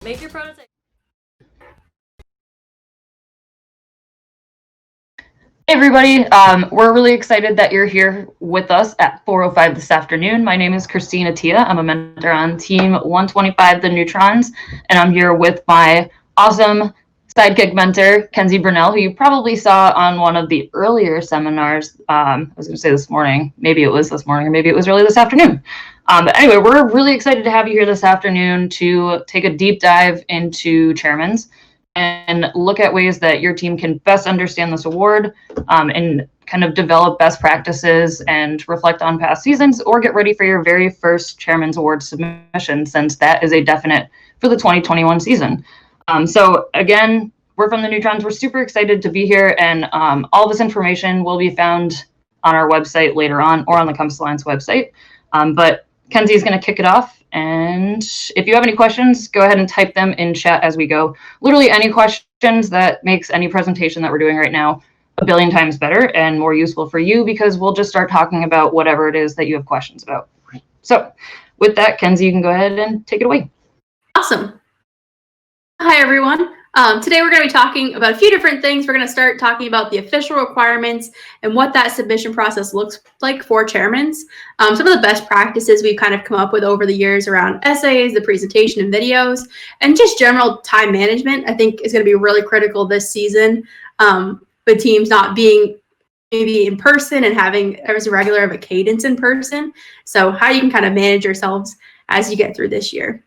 Make your prototype. Hey everybody, we're really excited that you're here with us at 4:05 this afternoon. My name is Kristine Atiyeh. I'm a mentor on Team 125, the Neutrons, and I'm here with my awesome sidekick mentor, McKenzie Brunelle, who you probably saw on one of the earlier seminars. I was going to say this morning, maybe it was this morning, or maybe it was really this afternoon. But anyway, we're really excited to have you here this afternoon to take a deep dive into chairmans and look at ways that your team can best understand this award and kind of develop best practices and reflect on past seasons, or get ready for your very first Chairman's Award submission, since that is a definite for the 2021 season. So again, we're from the Neutrons. We're super excited to be here, and all this information will be found on our website later on, or on the Compass Alliance website. But McKenzie is going to kick it off, and if you have any questions, go ahead and type them in chat as we go. Literally any questions that makes any presentation that we're doing right now a billion times better and more useful for you, because we'll just start talking about whatever it is that you have questions about. So with that, McKenzie, you can go ahead and take it away. Awesome. Hi, everyone. Today we're going to be talking about a few different things. We're going to start talking about the official requirements and what that submission process looks like for chairmans. Some of the best practices we've kind of come up with over the years around essays, the presentation and videos, and just general time management, I think is going to be really critical this season, with teams not being maybe in person and having as regular of a cadence in person. So how you can kind of manage yourselves as you get through this year.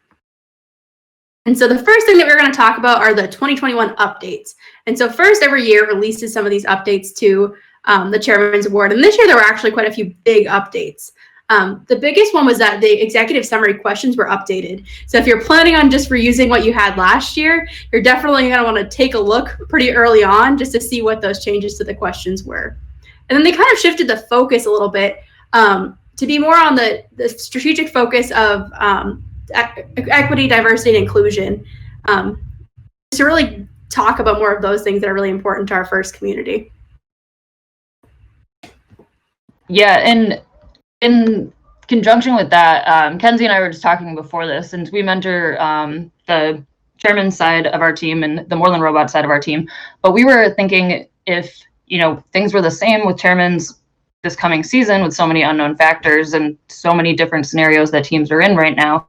And so the first thing that we're going to talk about are the 2021 updates. And so FIRST every year releases some of these updates to the Chairman's Award. And this year there were actually quite a few big updates. The biggest one was that the executive summary questions were updated. So if you're planning on just reusing what you had last year, you're definitely going to want to take a look pretty early on just to see what those changes to the questions were. And then they kind of shifted the focus a little bit to be more on the strategic focus of equity, diversity, and inclusion, to really talk about more of those things that are really important to our FIRST community. Yeah, and in conjunction with that, McKenzie and I were just talking before this, since we mentor the chairman's side of our team and the More Than Robot side of our team, but we were thinking if things were the same with chairman's this coming season, with so many unknown factors and so many different scenarios that teams are in right now,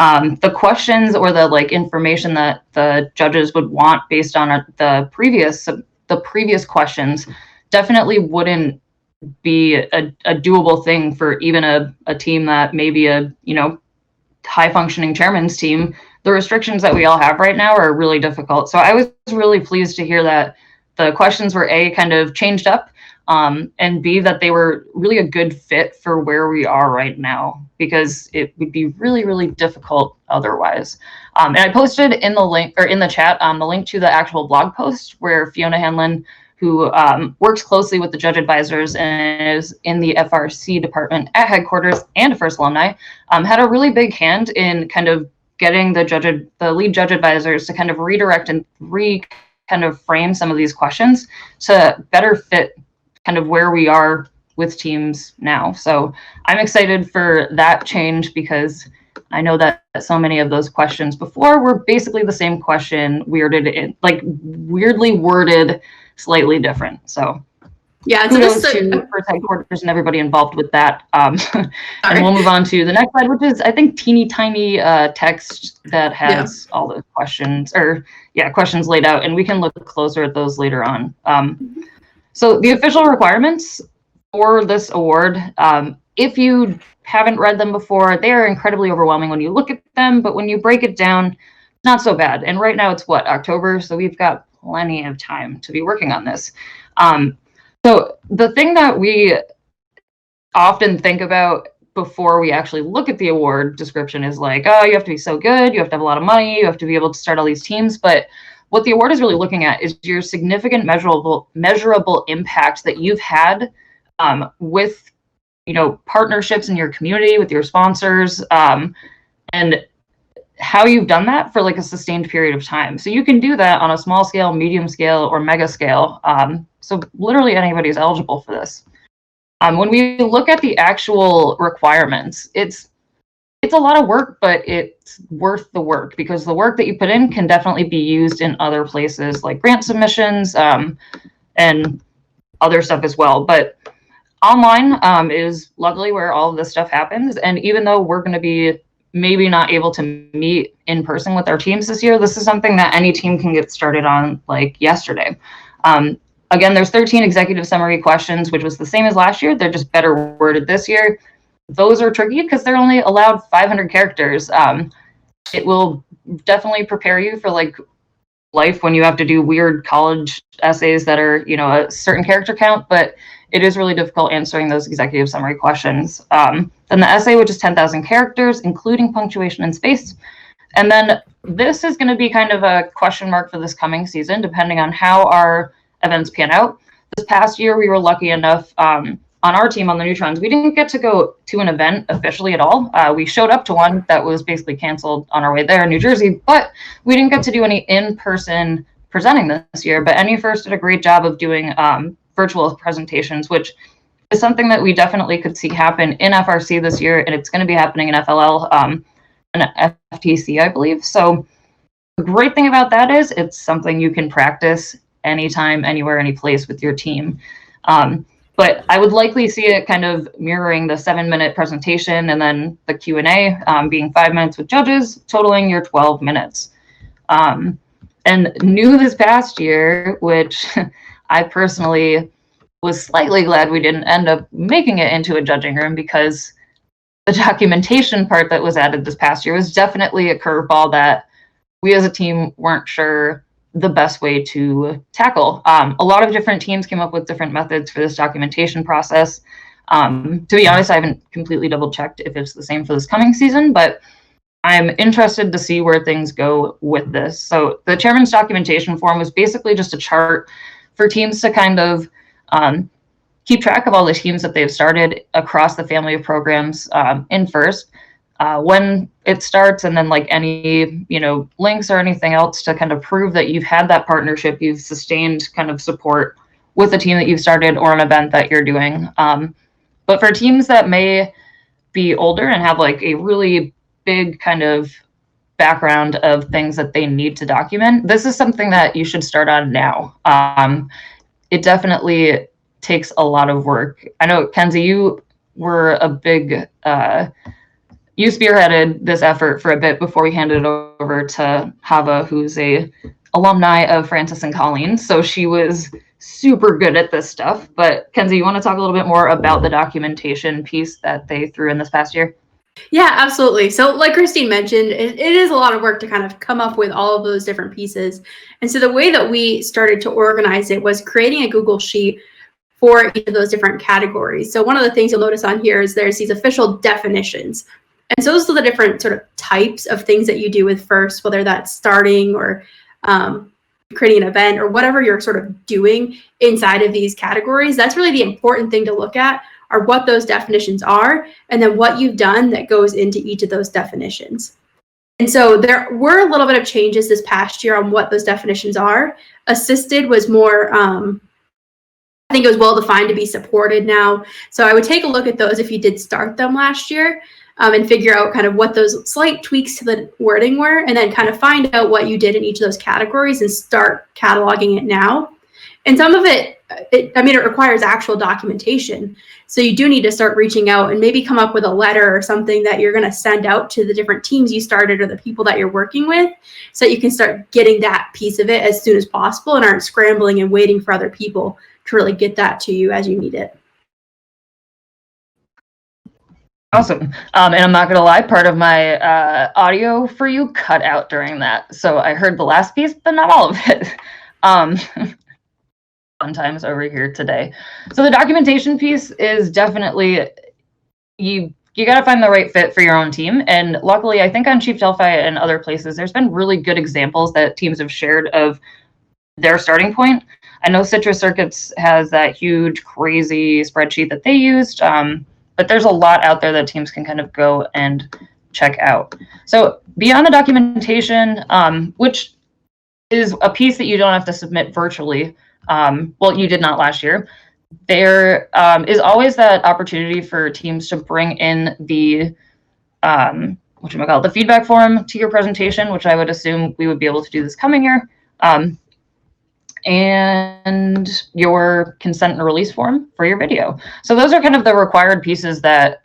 the questions or the information that the judges would want based on the previous questions definitely wouldn't be a doable thing for even a team that maybe a high functioning chairman's team. The restrictions that we all have right now are really difficult. So I was really pleased to hear that the questions were A, kind of changed up, and B, that they were really a good fit for where we are right now, because it would be really, really difficult otherwise. And I posted in the link, or in the chat, the link to the actual blog post where Fiona Hanlon, who works closely with the judge advisors and is in the FRC department at headquarters and a FIRST alumni, had a really big hand in kind of getting the lead judge advisors to kind of redirect and frame some of these questions to better fit kind of where we are with teams now. So I'm excited for that change, because I know that so many of those questions before were basically the same question, weirdly worded, slightly different. So yeah, kudos to FIRST headquarters and everybody involved with that. And we'll move on to the next slide, which is, I think, teeny tiny text that has all those questions, questions laid out, and we can look closer at those later on. So the official requirements for this award, if you haven't read them before, they are incredibly overwhelming when you look at them, but when you break it down, not so bad. And right now it's October, so we've got plenty of time to be working on this. So the thing that we often think about before we actually look at the award description is like, oh, you have to be so good, you have to have a lot of money, you have to be able to start all these teams. But what the award is really looking at is your significant measurable impact that you've had with partnerships in your community, with your sponsors, and how you've done that for a sustained period of time. So you can do that on a small scale, medium scale, or mega scale. So literally anybody is eligible for this. When we look at the actual requirements, it's it's a lot of work, but it's worth the work because the work that you put in can definitely be used in other places like grant submissions and other stuff as well. But online is luckily where all of this stuff happens. And even though we're going to be maybe not able to meet in person with our teams this year, this is something that any team can get started on like yesterday. Again, there's 13 executive summary questions, which was the same as last year. They're just better worded this year. Those are tricky because they're only allowed 500 characters. It will definitely prepare you for like life when you have to do weird college essays that are, you know, a certain character count, but it is really difficult answering those executive summary questions. Then the essay, which is 10,000 characters, including punctuation and space. And then this is going to be kind of a question mark for this coming season, depending on how our events pan out. This past year, we were lucky enough on our team on the Neutrons, we didn't get to go to an event officially at all. We showed up to one that was basically canceled on our way there in New Jersey, but we didn't get to do any in-person presenting this year. But FIRST did a great job of doing virtual presentations, which is something that we definitely could see happen in FRC this year, and it's going to be happening in FLL and FTC, I believe. So the great thing about that is it's something you can practice anytime, anywhere, any place with your team. But I would likely see it kind of mirroring the 7-minute presentation and then the Q&A being 5 minutes with judges, totaling your 12 minutes. And new this past year, which I personally was slightly glad we didn't end up making it into a judging room, because the documentation part that was added this past year was definitely a curveball that we as a team weren't sure the best way to tackle. A lot of different teams came up with different methods for this documentation process. To be honest, I haven't completely double checked if it's the same for this coming season, but I'm interested to see where things go with this. So the chairman's documentation form was basically just a chart for teams to kind of keep track of all the teams that they've started across the family of programs in FIRST. When it starts, and then like any, you know, links or anything else to kind of prove that you've had that partnership, you've sustained kind of support with a team that you've started or an event that you're doing. But for teams that may be older and have like a really big kind of background of things that they need to document, this is something that you should start on now. It definitely takes a lot of work. I know, Kenzie, you were a big you spearheaded this effort for a bit before we handed it over to Hava, who's a alumni of Francis and Colleen. So she was super good at this stuff. But Kenzie, you want to talk a little bit more about the documentation piece that they threw in this past year? Yeah, absolutely. So like Kristine mentioned, it is a lot of work to kind of come up with all of those different pieces. And so the way that we started to organize it was creating a Google Sheet for each of those different categories. So one of the things you'll notice on here is there's these official definitions. And so those are the different sort of types of things that you do with FIRST, whether that's starting or creating an event or whatever you're sort of doing inside of these categories. That's really the important thing to look at, are what those definitions are, and then what you've done that goes into each of those definitions. And so there were a little bit of changes this past year on what those definitions are. Assisted was more, I think it was well defined to be supported now. So I would take a look at those if you did start them last year. And figure out kind of what those slight tweaks to the wording were, and then kind of find out what you did in each of those categories and start cataloging it now. And some of it requires actual documentation. So you do need to start reaching out and maybe come up with a letter or something that you're going to send out to the different teams you started or the people that you're working with, so that you can start getting that piece of it as soon as possible and aren't scrambling and waiting for other people to really get that to you as you need it. Awesome. And I'm not going to lie, part of my audio for you cut out during that. So I heard the last piece, but not all of it. Fun times over here today. So the documentation piece is definitely, you got to find the right fit for your own team. And luckily, I think on Chief Delphi and other places, there's been really good examples that teams have shared of their starting point. I know Citrus Circuits has that huge, crazy spreadsheet that they used. But there's a lot out there that teams can kind of go and check out. So beyond the documentation, which is a piece that you don't have to submit virtually, well, you did not last year, there is always that opportunity for teams to bring in the the feedback form to your presentation, which I would assume we would be able to do this coming year, and your consent and release form for your video. So those are kind of the required pieces that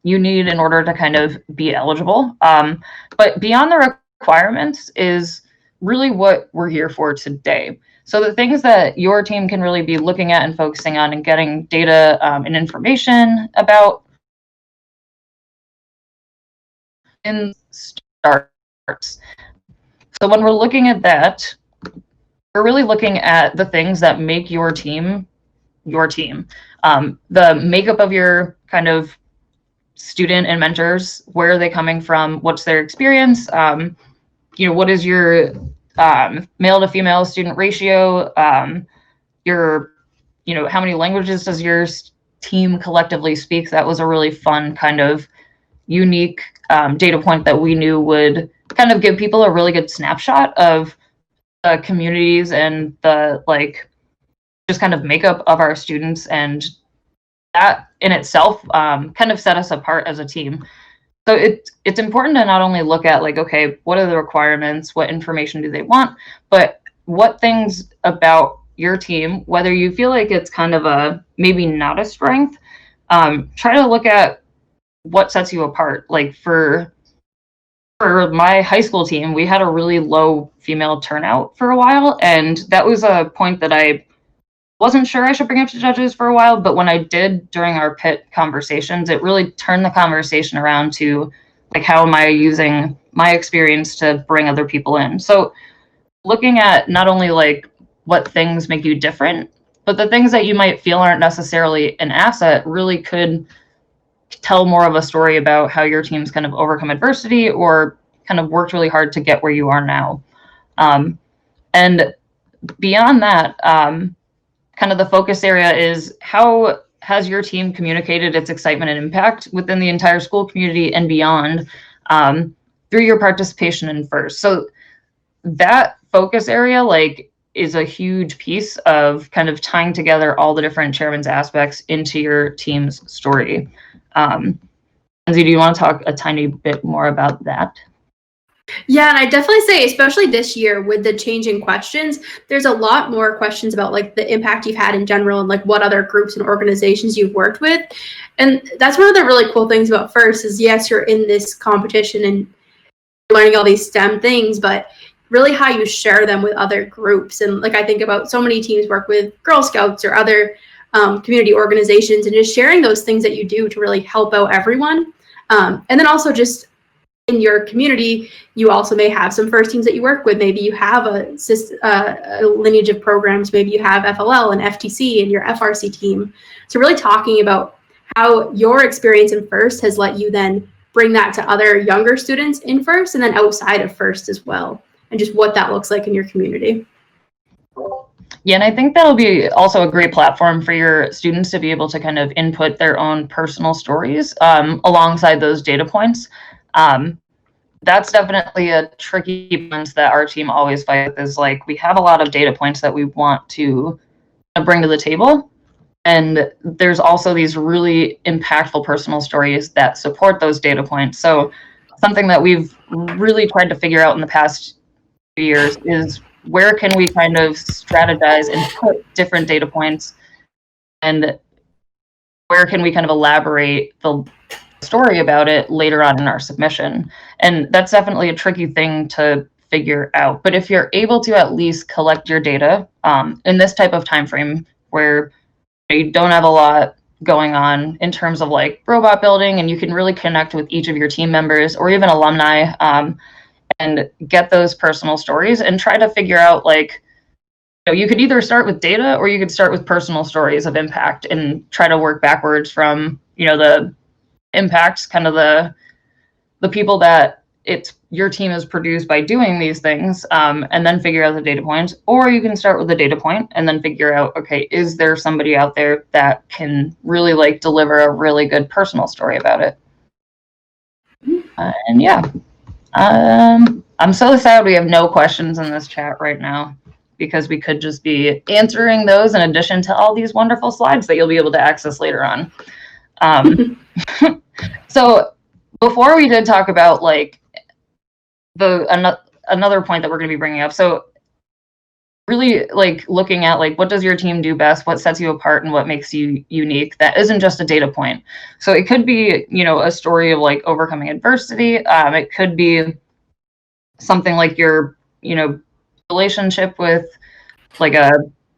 you need in order to kind of be eligible. But beyond the requirements is really what we're here for today. So the things that your team can really be looking at and focusing on and getting data and information about in starts. So when we're looking at that, we're really looking at the things that make your team your team. The makeup of your kind of student and mentors, where are they coming from? What's their experience? What is your male to female student ratio? How many languages does your team collectively speak? That was a really fun kind of unique data point that we knew would kind of give people a really good snapshot of the communities and the just kind of makeup of our students, and that in itself kind of set us apart as a team. So it's important to not only look at okay, what are the requirements, what information do they want, but what things about your team, whether you feel like it's kind of a maybe not a strength, try to look at what sets you apart. For my high school team, we had a really low female turnout for a while, and that was a point that I wasn't sure I should bring up to judges for a while, but when I did during our pit conversations, it really turned the conversation around to how am I using my experience to bring other people in. So looking at not only what things make you different, but the things that you might feel aren't necessarily an asset really could tell more of a story about how your team's kind of overcome adversity or kind of worked really hard to get where you are now. And beyond that, kind of the focus area is how has your team communicated its excitement and impact within the entire school community and beyond through your participation in FIRST. So that focus area is a huge piece of kind of tying together all the different chairman's aspects into your team's story. Kenzie, do you want to talk a tiny bit more about that? Yeah, and I definitely say, especially this year with the changing questions, there's a lot more questions about the impact you've had in general and what other groups and organizations you've worked with. And that's one of the really cool things about FIRST is, yes, you're in this competition and learning all these STEM things, but really how you share them with other groups. And I think about so many teams work with Girl Scouts or other community organizations, and just sharing those things that you do to really help out everyone. And then also just in your community, you also may have some FIRST teams that you work with. Maybe you have a lineage of programs. Maybe you have FLL and FTC in your FRC team. So really talking about how your experience in FIRST has let you then bring that to other younger students in FIRST and then outside of FIRST as well, and just what that looks like in your community. Yeah, and I think that'll be also a great platform for your students to be able to kind of input their own personal stories alongside those data points. That's definitely a tricky point that our team always fights is we have a lot of data points that we want to bring to the table. And there's also these really impactful personal stories that support those data points. So something that we've really tried to figure out in the past few years is where can we kind of strategize and put different data points, and where can we kind of elaborate the story about it later on in our submission. And that's definitely a tricky thing to figure out. But if you're able to at least collect your data in this type of time frame where you don't have a lot going on in terms of robot building, and you can really connect with each of your team members or even alumni and get those personal stories and try to figure out you could either start with data or you could start with personal stories of impact and try to work backwards from the impacts, kind of the people that your team has produced by doing these things, and then figure out the data points. Or you can start with the data point and then figure out, okay, is there somebody out there that can really deliver a really good personal story about it? And yeah, I'm so sad we have no questions in this chat right now, because we could just be answering those in addition to all these wonderful slides that you'll be able to access later on. So before we did talk about like another point that we're going to be bringing up. So really like looking at like what does your team do best, what sets you apart, and what makes you unique. That isn't just a data point. So it could be, you know, a story of like overcoming adversity. It could be something like your, you know, relationship with like a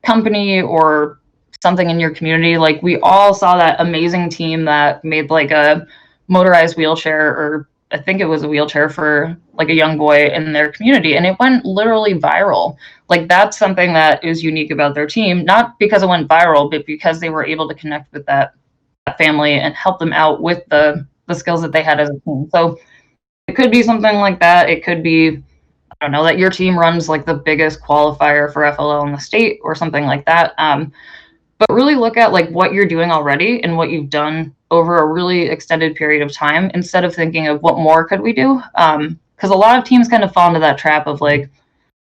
company or something in your community. Like we all saw that amazing team that made like a motorized wheelchair, or I think it was a wheelchair for like a young boy in their community, and it went literally viral. Like that's something that is unique about their team, not because it went viral, but because they were able to connect with that family and help them out with the skills that they had as a team. So it could be something like that. It could be, I don't know, that your team runs like the biggest qualifier for FLL in the state or something like that. But really look at like what you're doing already and what you've done over a really extended period of time, instead of thinking of what more could we do. Because a lot of teams kind of fall into that trap of like,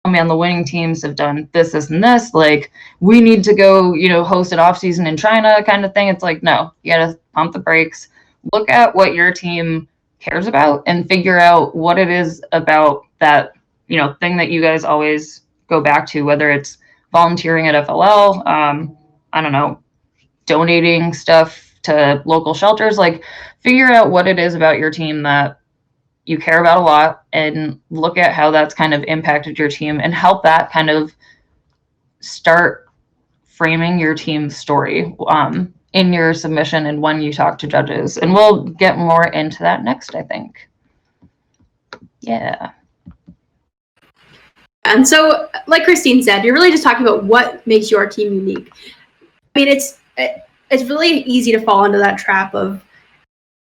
oh man, the winning teams have done this, this, and this. Like we need to go, you know, host an off season in China kind of thing. It's like, no, you gotta pump the brakes. Look at what your team cares about and figure out what it is about that, you know, thing that you guys always go back to, whether it's volunteering at FLL, I don't know, donating stuff to local shelters. Like figure out what it is about your team that you care about a lot and look at how that's kind of impacted your team and help that kind of start framing your team's story in your submission and when you talk to judges. And we'll get more into that next, I think. Yeah. And so, like Kristine said, you're really just talking about what makes your team unique. I mean, it's really easy to fall into that trap of,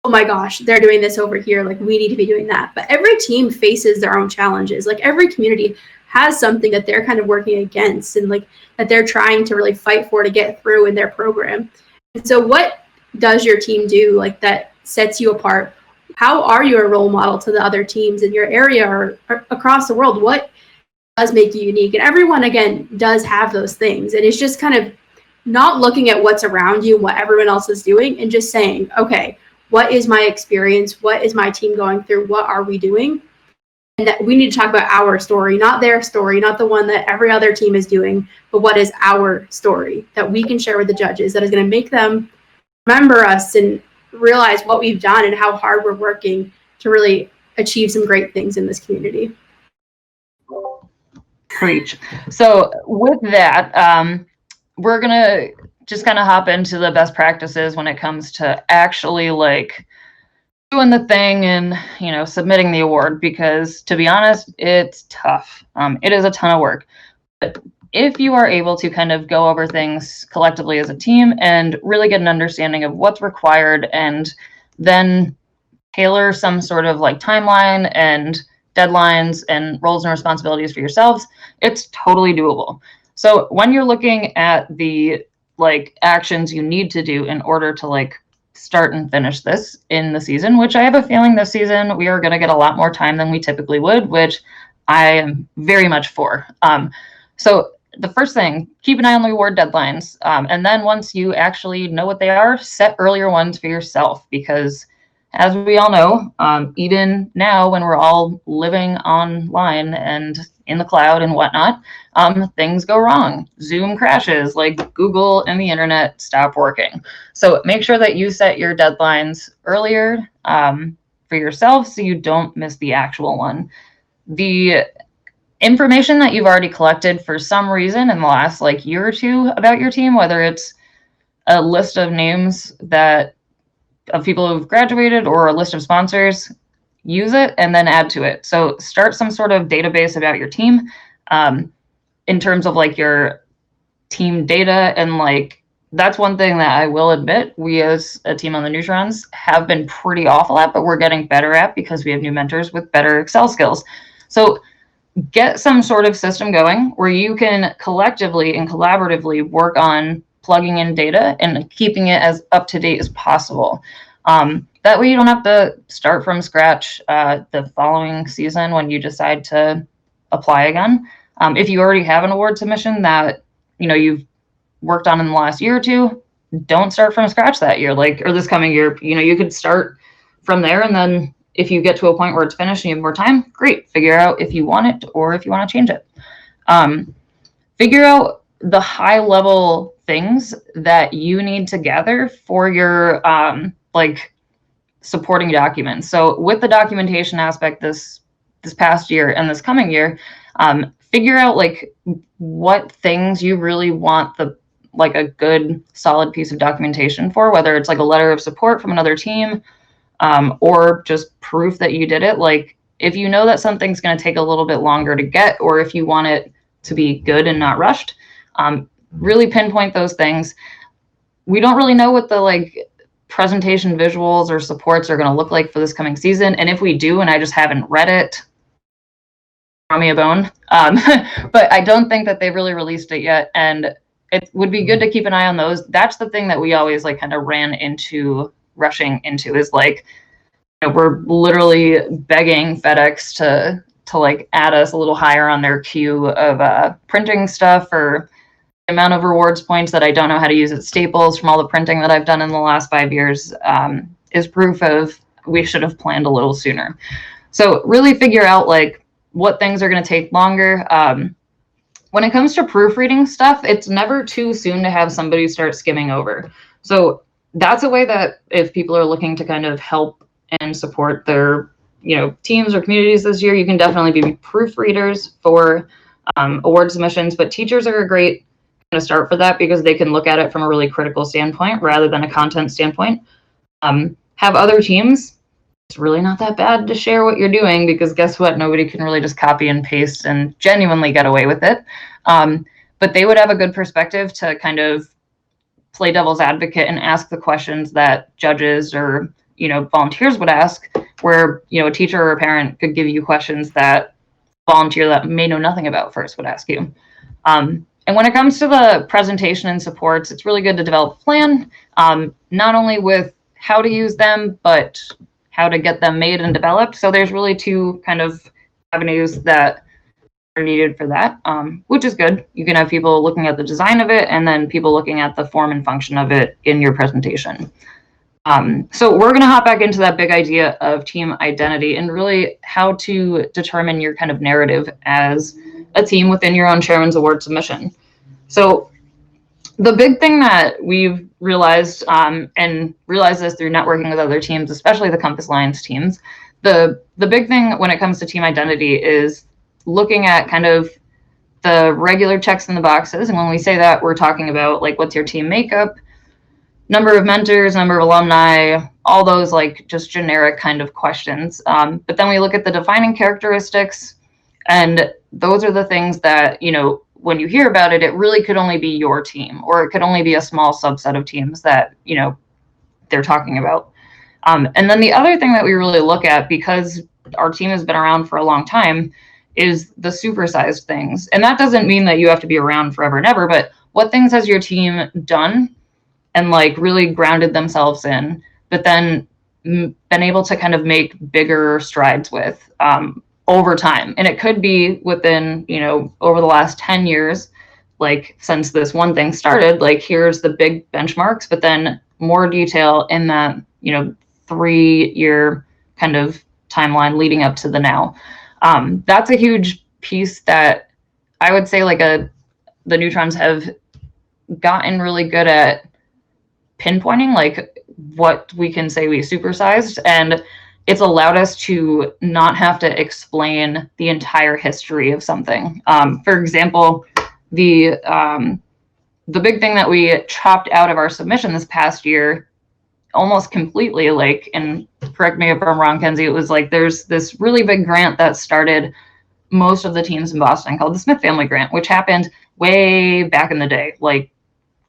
oh my gosh, they're doing this over here, like we need to be doing that. But every team faces their own challenges. Like every community has something that they're kind of working against and like that they're trying to really fight for to get through in their program. And so what does your team do like that sets you apart? How are you a role model to the other teams in your area or across the world? What does make you unique? And everyone, again, does have those things. And it's just kind of not looking at what's around you, what everyone else is doing, and just saying, okay, what is my experience? What is my team going through? What are we doing? And that we need to talk about our story, not their story, not the one that every other team is doing, but what is our story that we can share with the judges that is going to make them remember us and realize what we've done and how hard we're working to really achieve some great things in this community. Preach. So with that, we're going to just kind of hop into the best practices when it comes to actually like doing the thing and, you know, submitting the award, because to be honest, it's tough. It is a ton of work. But if you are able to kind of go over things collectively as a team and really get an understanding of what's required and then tailor some sort of like timeline and deadlines and roles and responsibilities for yourselves, it's totally doable. So when you're looking at the like actions you need to do in order to like start and finish this in the season, which I have a feeling this season we are going to get a lot more time than we typically would, which I am very much for. So the first thing, keep an eye on the reward deadlines. And then once you actually know what they are, set earlier ones for yourself, because as we all know, even now when we're all living online and in the cloud and whatnot, things go wrong. Zoom crashes, like Google and the internet stop working. So make sure that you set your deadlines earlier for yourself so you don't miss the actual one. The information that you've already collected for some reason in the last like year or two about your team, whether it's a list of names that of people who've graduated or a list of sponsors, use it and then add to it. So start some sort of database about your team in terms of like your team data. And like, that's one thing that I will admit, we as a team on the Neutrons have been pretty awful at, but we're getting better at because we have new mentors with better Excel skills. So get some sort of system going where you can collectively and collaboratively work on plugging in data and keeping it as up to date as possible. That way you don't have to start from scratch the following season when you decide to apply again. If you already have an award submission that you know you've worked on in the last year or two, don't start from scratch that year, like, or this coming year. You know, you could start from there, and then if you get to a point where it's finished and you have more time, great. Figure out if you want it or if you want to change it. Figure out the high level things that you need to gather for your like supporting documents. So with the documentation aspect this past year and this coming year, figure out like what things you really want like a good solid piece of documentation for, whether it's like a letter of support from another team, or just proof that you did it. Like if you know that something's going to take a little bit longer to get, or if you want it to be good and not rushed, really pinpoint those things. We don't really know what the like presentation visuals or supports are going to look like for this coming season. And if we do, and I just haven't read it, throw me a bone. But I don't think that they've really released it yet. And it would be good to keep an eye on those. That's the thing that we always like kind of ran into rushing into, is like, you know, we're literally begging FedEx to like add us a little higher on their queue of printing stuff, or the amount of rewards points that I don't know how to use at Staples from all the printing that I've done in the last 5 years is proof of we should have planned a little sooner. So really figure out like what things are going to take longer. When it comes to proofreading stuff, it's never too soon to have somebody start skimming over. So that's a way that if people are looking to kind of help and support their, you know, teams or communities this year, you can definitely be proofreaders for award submissions. But teachers are a great kind of start for that, because they can look at it from a really critical standpoint rather than a content standpoint. Have other teams. It's really not that bad to share what you're doing, because guess what? Nobody can really just copy and paste and genuinely get away with it. But they would have a good perspective to kind of play devil's advocate and ask the questions that judges or, you know, volunteers would ask, where, you know, a teacher or a parent could give you questions that volunteer that may know nothing about first would ask you. And when it comes to the presentation and supports, it's really good to develop a plan, not only with how to use them, but how to get them made and developed. So there's really two kind of avenues that are needed for that, which is good. You can have people looking at the design of it, and then people looking at the form and function of it in your presentation. So we're going to hop back into that big idea of team identity and really how to determine your kind of narrative as a team within your own Chairman's Award submission. So the big thing that we've realized, and realized this through networking with other teams, especially the Compass Alliance teams, the big thing when it comes to team identity is looking at kind of the regular checks in the boxes. And when we say that, we're talking about like, what's your team makeup, number of mentors, number of alumni, all those like just generic kind of questions. But then we look at the defining characteristics, and those are the things that, you know, when you hear about it, it really could only be your team, or it could only be a small subset of teams that, you know, they're talking about. And then the other thing that we really look at, because our team has been around for a long time, is the supersized things. And that doesn't mean that you have to be around forever and ever, but what things has your team done and like really grounded themselves in, but then been able to kind of make bigger strides with over time. And it could be within, you know, over the last 10 years, like since this one thing started, like here's the big benchmarks, but then more detail in that, you know, 3-year kind of timeline leading up to the now. That's a huge piece that I would say like the Neutrons have gotten really good at pinpointing like what we can say we supersized, and it's allowed us to not have to explain the entire history of something. For example, the big thing that we chopped out of our submission this past year almost completely, like, and correct me if I'm wrong, Kenzie, it was like there's this really big grant that started most of the teams in Boston called the Smith Family Grant, which happened way back in the day, like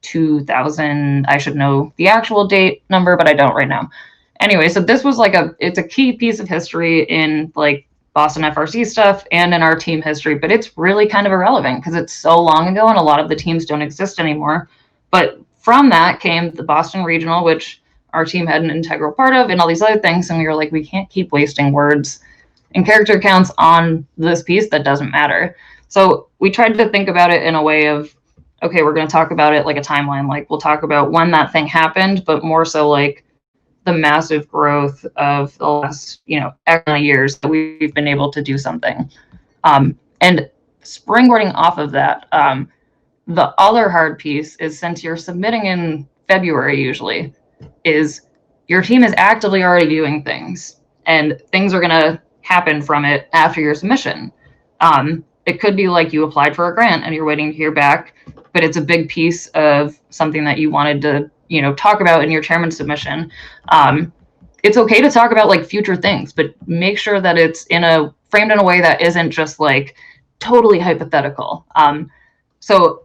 2000. I should know the actual date number, but I don't right now. Anyway, so this was like it's a key piece of history in like Boston FRC stuff and in our team history, but it's really kind of irrelevant because it's so long ago and a lot of the teams don't exist anymore. But from that came the Boston Regional, which our team had an integral part of, and all these other things. And we were like, we can't keep wasting words and character counts on this piece that doesn't matter. So we tried to think about it in a way of, okay, we're going to talk about it like a timeline. Like we'll talk about when that thing happened, but more so like the massive growth of the last, X amount of years that we've been able to do something. And springboarding off of that, the other hard piece is, since you're submitting in February usually, is your team is actively already doing things, and things are going to happen from it after your submission. It could be like you applied for a grant and you're waiting to hear back, but it's a big piece of something that you wanted to, talk about in your chairman's submission. It's okay to talk about like future things, but make sure that it's framed in a way that isn't just like totally hypothetical. So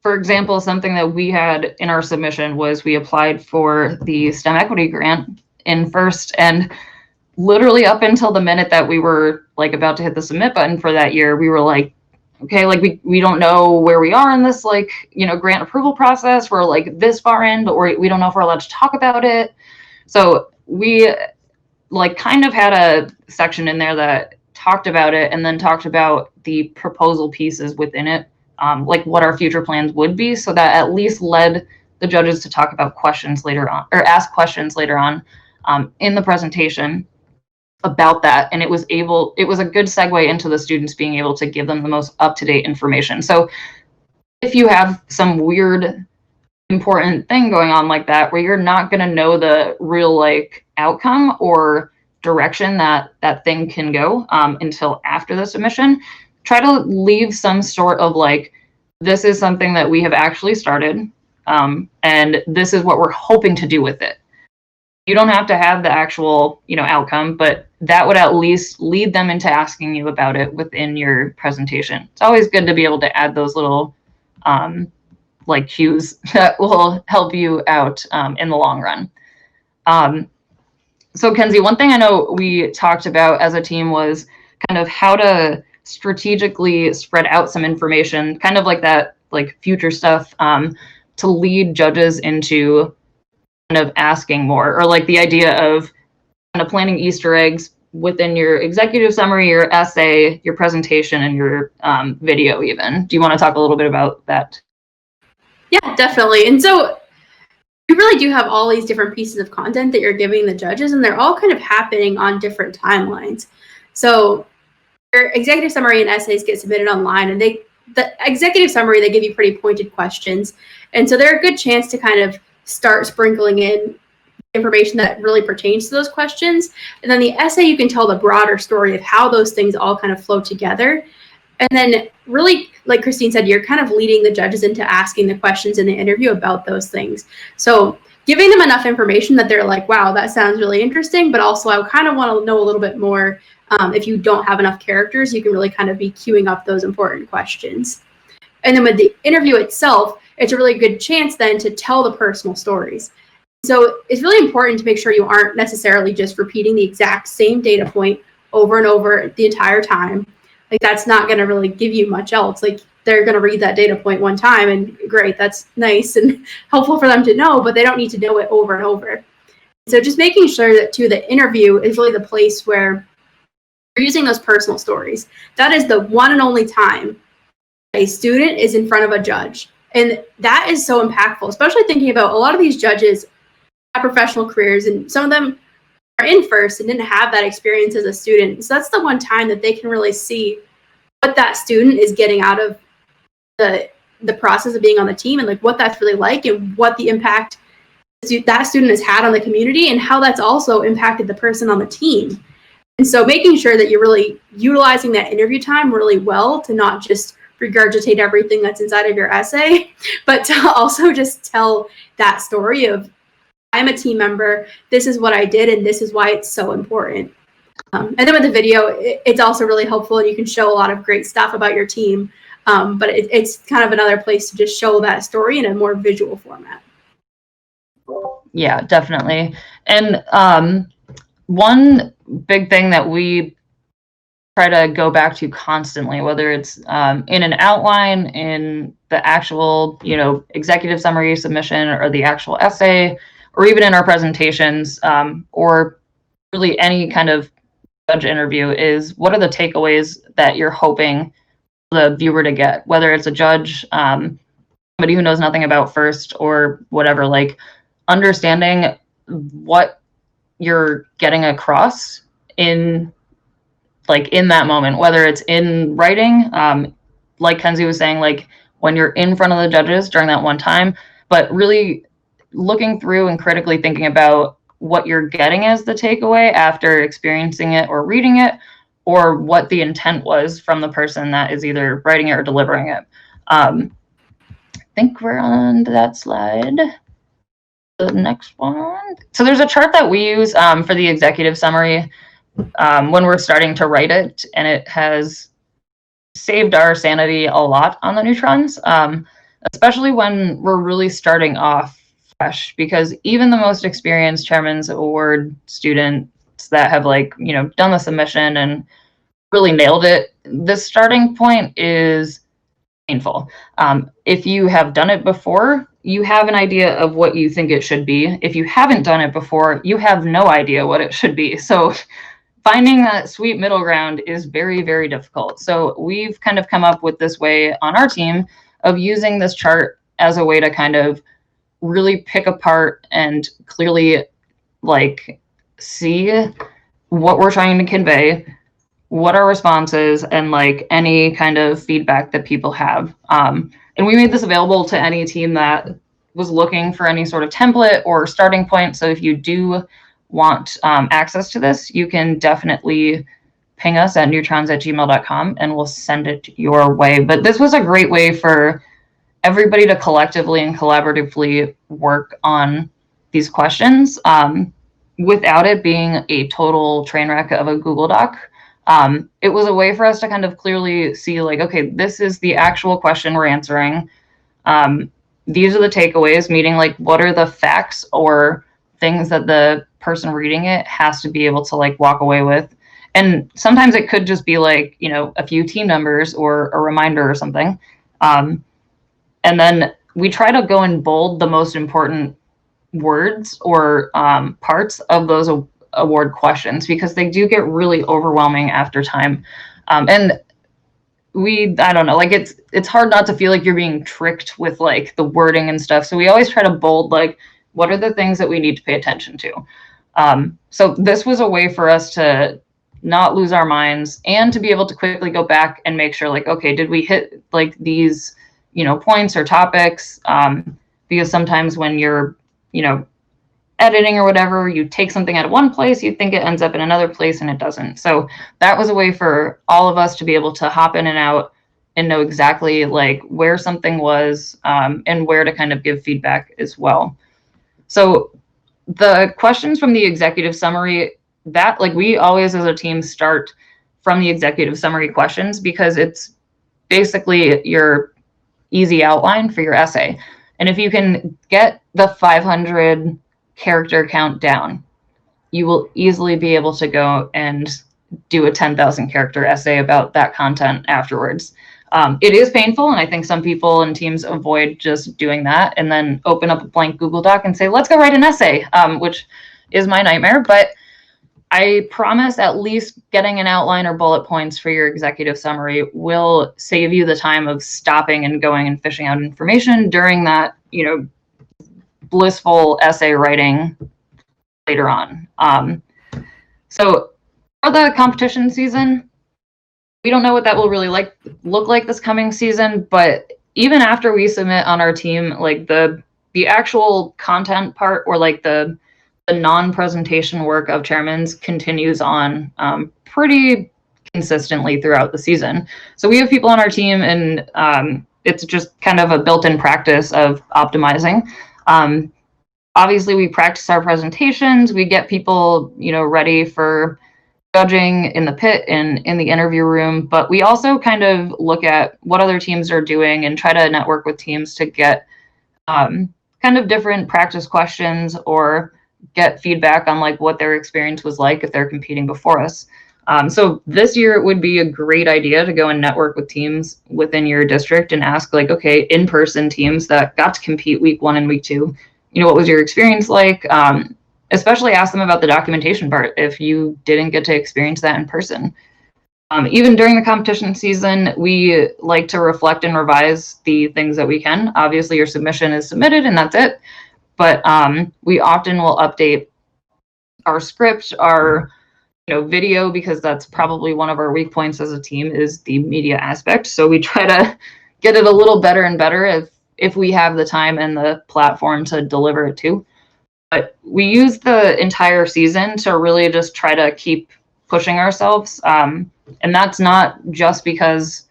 for example, something that we had in our submission was we applied for the STEM equity grant in FIRST, and literally up until the minute that we were like about to hit the submit button for that year, we were like, okay, like we don't know where we are in this, like, grant approval process. We're like this far in, but we don't know if we're allowed to talk about it. So we like kind of had a section in there that talked about it and then talked about the proposal pieces within it, like what our future plans would be, so that at least led the judges to talk about questions later on, or ask questions later on in the presentation about that. And it was a good segue into the students being able to give them the most up-to-date information. So if you have some weird important thing going on like that, where you're not going to know the real like outcome or direction that thing can go until after the submission, try to leave some sort of like, this is something that we have actually started, and this is what we're hoping to do with it. You don't have to have the actual, outcome, but that would at least lead them into asking you about it within your presentation. It's always good to be able to add those little like cues that will help you out in the long run. So Kenzie, one thing I know we talked about as a team was kind of how to strategically spread out some information, kind of like that, like future stuff, to lead judges into kind of asking more, or like the idea of kind of planting Easter eggs within your executive summary, your essay, your presentation, and your video even. Do you want to talk a little bit about that? Yeah, definitely. And so you really do have all these different pieces of content that you're giving the judges, and they're all kind of happening on different timelines. So your executive summary and essays get submitted online, and the executive summary, they give you pretty pointed questions. And so they're a good chance to kind of start sprinkling in information that really pertains to those questions. And then the essay, you can tell the broader story of how those things all kind of flow together. And then really, like Kristine said, you're kind of leading the judges into asking the questions in the interview about those things. So giving them enough information that they're like, wow, that sounds really interesting, but also I kind of want to know a little bit more. If you don't have enough characters, you can really kind of be queuing up those important questions. And then with the interview itself, it's a really good chance then to tell the personal stories. So it's really important to make sure you aren't necessarily just repeating the exact same data point over and over the entire time. Like that's not going to really give you much else. Like they're going to read that data point one time and great, that's nice and helpful for them to know, but they don't need to know it over and over. So just making sure that too, the interview is really the place where you're using those personal stories. That is the one and only time a student is in front of a judge. And that is so impactful, especially thinking about a lot of these judges have professional careers, and some of them are in FIRST and didn't have that experience as a student. So that's the one time that they can really see what that student is getting out of the process of being on the team, and like what that's really like, and what the impact that student has had on the community, and how that's also impacted the person on the team. And so making sure that you're really utilizing that interview time really well to not just regurgitate everything that's inside of your essay, but to also just tell that story of, I'm a team member, this is what I did, and this is why it's so important. And then with the video, it's also really helpful, and you can show a lot of great stuff about your team, but it's kind of another place to just show that story in a more visual format. Yeah, definitely. And one big thing that we try to go back to constantly, whether it's in an outline, in the actual, executive summary submission, or the actual essay, or even in our presentations, or really any kind of judge interview, is what are the takeaways that you're hoping the viewer to get, whether it's a judge, somebody who knows nothing about FIRST or whatever, like understanding what you're getting across in that moment, whether it's in writing, like Kenzie was saying, like when you're in front of the judges during that one time, but really looking through and critically thinking about what you're getting as the takeaway after experiencing it or reading it, or what the intent was from the person that is either writing it or delivering it. I think we're on to that slide. The next one. So there's a chart that we use for the executive summary when we're starting to write it, and it has saved our sanity a lot on the neutrons, especially when we're really starting off fresh, because even the most experienced Chairman's Award students that have done the submission and really nailed it, the starting point is painful. If you have done it before, you have an idea of what you think it should be. If you haven't done it before, you have no idea what it should be. So finding that sweet middle ground is very, very difficult. So we've kind of come up with this way on our team of using this chart as a way to kind of really pick apart and clearly see what we're trying to convey, what our response is, and any kind of feedback that people have. And we made this available to any team that was looking for any sort of template or starting point. So if you do want access to this, you can definitely ping us at neutrons@gmail.com and we'll send it your way. But this was a great way for everybody to collectively and collaboratively work on these questions without it being a total train wreck of a Google Doc. It was a way for us to kind of clearly see okay, this is the actual question we're answering. These are the takeaways, meaning what are the facts or things that the person reading it has to be able to walk away with. And sometimes it could just be a few team numbers or a reminder or something. And then we try to go and bold the most important words or parts of those award questions, because they do get really overwhelming after time. And I don't know, it's hard not to feel like you're being tricked with the wording and stuff. So we always try to bold, what are the things that we need to pay attention to? So this was a way for us to not lose our minds and to be able to quickly go back and make sure okay, did we hit these, points or topics? Because sometimes when you're, editing or whatever, you take something out of one place, you think it ends up in another place, and it doesn't. So that was a way for all of us to be able to hop in and out and know exactly where something was and where to kind of give feedback as well. So the questions from the executive summary, that we always as a team start from the executive summary questions, because it's basically your easy outline for your essay. And if you can get the 500 character count down, you will easily be able to go and do a 10,000 character essay about that content afterwards. It is painful, and I think some people and teams avoid just doing that and then open up a blank Google Doc and say, let's go write an essay, which is my nightmare. But I promise at least getting an outline or bullet points for your executive summary will save you the time of stopping and going and fishing out information during that, blissful essay writing later on. So for the competition season, we don't know what that will really look like this coming season, but even after we submit on our team, the actual content part or the non-presentation work of chairman's continues on pretty consistently throughout the season. So we have people on our team, and it's just kind of a built-in practice of optimizing. Obviously, we practice our presentations. We get people, ready for judging in the pit and in the interview room. But we also kind of look at what other teams are doing and try to network with teams to get kind of different practice questions or get feedback on what their experience was like if they're competing before us. So this year it would be a great idea to go and network with teams within your district and ask okay, in-person teams that got to compete week 1 and week 2, what was your experience like? Especially ask them about the documentation part if you didn't get to experience that in person. Even during the competition season, we like to reflect and revise the things that we can. Obviously, your submission is submitted and that's it. But we often will update our script, our video, because that's probably one of our weak points as a team is the media aspect. So we try to get it a little better and better if we have the time and the platform to deliver it to. But we use the entire season to really just try to keep pushing ourselves. And that's not just because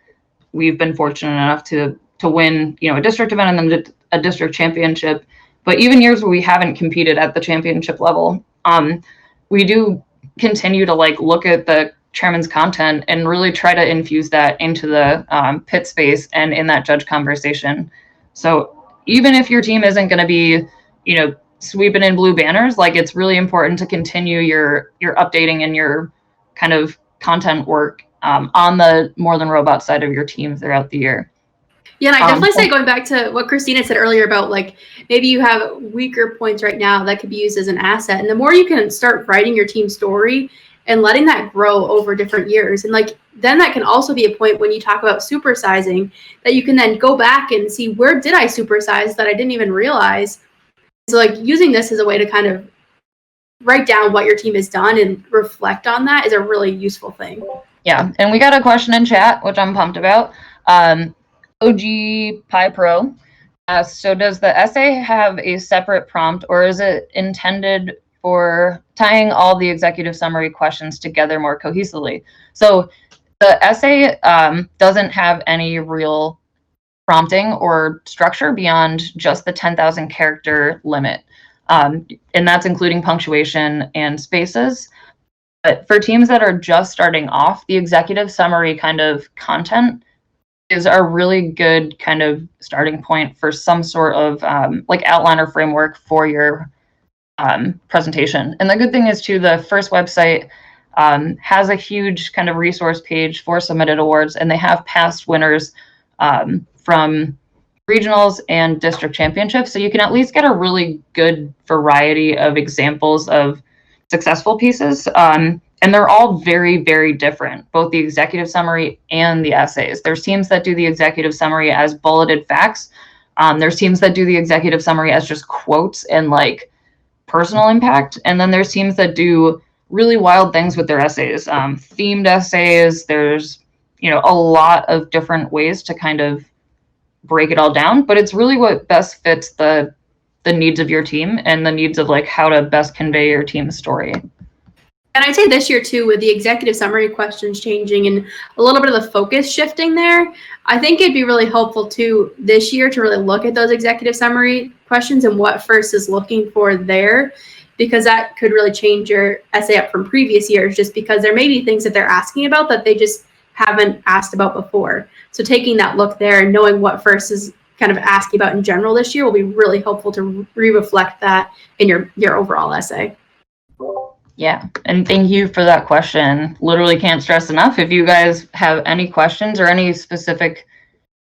we've been fortunate enough to win, a district event and then a district championship, but even years where we haven't competed at the championship level, we do continue to look at the chairman's content and really try to infuse that into the pit space and in that judge conversation. So even if your team isn't going to be, sweeping in blue banners, it's really important to continue your updating and your kind of content work on the More Than Robots side of your team throughout the year. Yeah, and I definitely say, going back to what Kristine said earlier about maybe you have weaker points right now that could be used as an asset. And the more you can start writing your team story and letting that grow over different years. And then that can also be a point when you talk about supersizing that you can then go back and see, where did I supersize that I didn't even realize? So using this as a way to kind of write down what your team has done and reflect on that is a really useful thing. Yeah, and we got a question in chat, which I'm pumped about. OG Pi Pro asks, so does the essay have a separate prompt, or is it intended for tying all the executive summary questions together more cohesively? So the essay doesn't have any real prompting or structure beyond just the 10,000 character limit. And that's including punctuation and spaces. But for teams that are just starting off, the executive summary kind of content is a really good kind of starting point for some sort of outline or framework for your presentation. And the good thing is too, the FIRST website has a huge kind of resource page for submitted awards, and they have past winners from regionals and district championships. So you can at least get a really good variety of examples of successful pieces. And they're all very, very different, both the executive summary and the essays. There's teams that do the executive summary as bulleted facts. There's teams that do the executive summary as just quotes and personal impact. And then there's teams that do really wild things with their essays, themed essays. There's, a lot of different ways to kind of break it all down, but it's really what best fits the needs of your team and the needs of how to best convey your team's story. And I'd say this year too, with the executive summary questions changing and a little bit of the focus shifting there, I think it'd be really helpful too this year to really look at those executive summary questions and what FIRST is looking for there, because that could really change your essay up from previous years, just because there may be things that they're asking about that they just haven't asked about before. So taking that look there and knowing what FIRST is kind of asking about in general this year will be really helpful to reflect that in your overall essay. Yeah, and thank you for that question. Literally can't stress enough. If you guys have any questions or any specific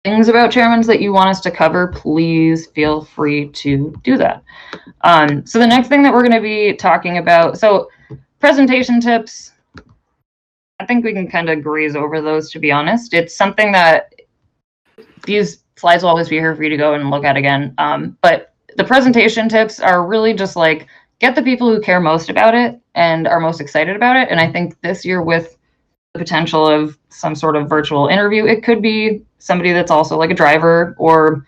things about chairmans that you want us to cover, please feel free to do that. So the next thing that we're going to be talking about, so presentation tips, I think we can kind of graze over those, to be honest. It's something that these slides will always be here for you to go and look at again. But the presentation tips are really just get the people who care most about it and are most excited about it. And I think this year, with the potential of some sort of virtual interview, it could be somebody that's also a driver or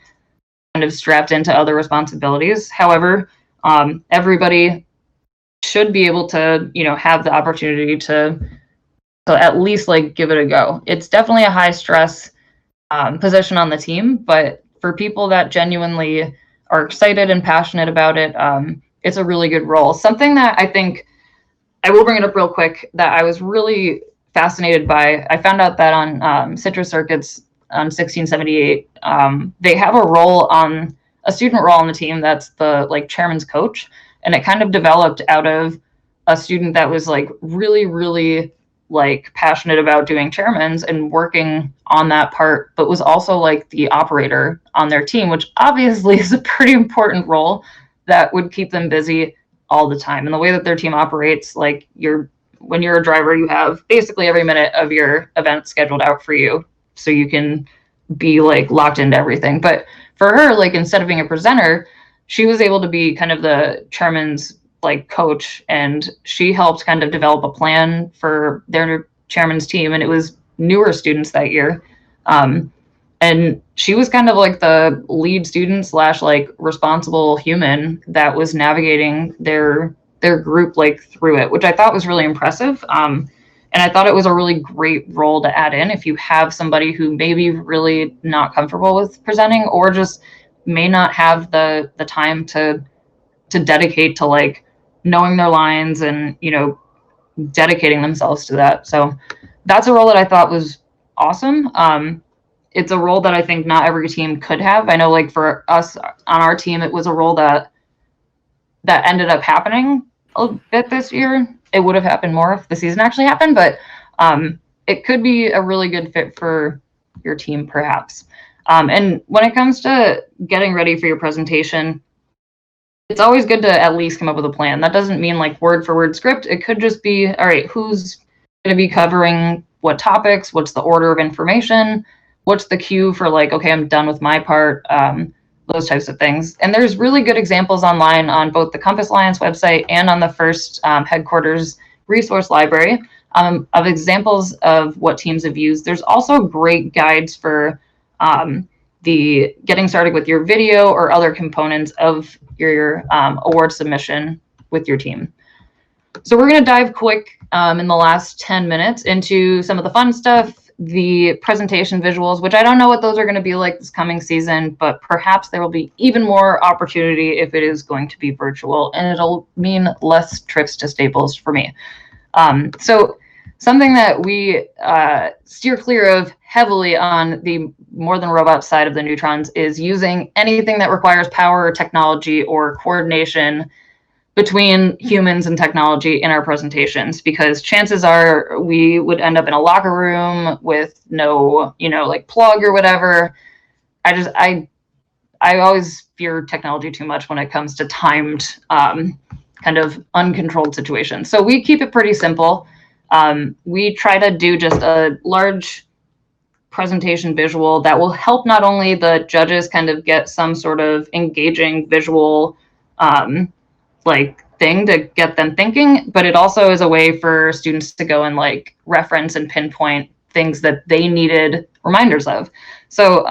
kind of strapped into other responsibilities. However, everybody should be able to, have the opportunity to at least give it a go. It's definitely a high stress position on the team, but for people that genuinely are excited and passionate about it, it's a really good role. Something that I think, I will bring it up real quick, that I was really fascinated by. I found out that on Citrus Circuits on 1678, they have a student role on the team that's the chairman's coach. And it kind of developed out of a student that was really, really passionate about doing chairmans and working on that part, but was also the operator on their team, which obviously is a pretty important role that would keep them busy all the time. And the way that their team operates, when you're a driver, you have basically every minute of your event scheduled out for you, so you can be locked into everything. But for her, instead of being a presenter, she was able to be kind of the chairman's like coach, and she helped kind of develop a plan for their chairman's team, and it was newer students that year. And she was kind of like the lead student slash like responsible human that was navigating their group like through it, which I thought was really impressive. And I thought it was a really great role to add in if you have somebody who may be really not comfortable with presenting, or just may not have the time to dedicate to like knowing their lines and, you know, dedicating themselves to that. So that's a role that I thought was awesome. It's a role that I think not every team could have. I know, like for us on our team, it was a role that ended up happening a bit this year. It would have happened more if the season actually happened, but it could be a really good fit for your team, perhaps. And when it comes to getting ready for your presentation, it's always good to at least come up with a plan. That doesn't mean like word for word script. It could just be, all right, who's going to be covering what topics? What's the order of information? What's the cue for like, okay, I'm done with my part, those types of things. And there's really good examples online on both the Compass Alliance website and on the FIRST headquarters resource library of examples of what teams have used. There's also great guides for the getting started with your video or other components of your award submission with your team. So we're going to dive quick in the last 10 minutes into some of the fun stuff, the presentation visuals, which I don't know what those are going to be like this coming season, but perhaps there will be even more opportunity if it is going to be virtual, and it'll mean less trips to Staples for me. So something that we steer clear of heavily on the More Than Robot side of the Neutrons is using anything that requires power or technology or coordination between humans and technology in our presentations, because chances are we would end up in a locker room with no, you know, like plug or whatever. I always fear technology too much when it comes to timed kind of uncontrolled situations. So we keep it pretty simple. We try to do just a large presentation visual that will help not only the judges kind of get some sort of engaging visual like thing to get them thinking, but it also is a way for students to go and like reference and pinpoint things that they needed reminders of. So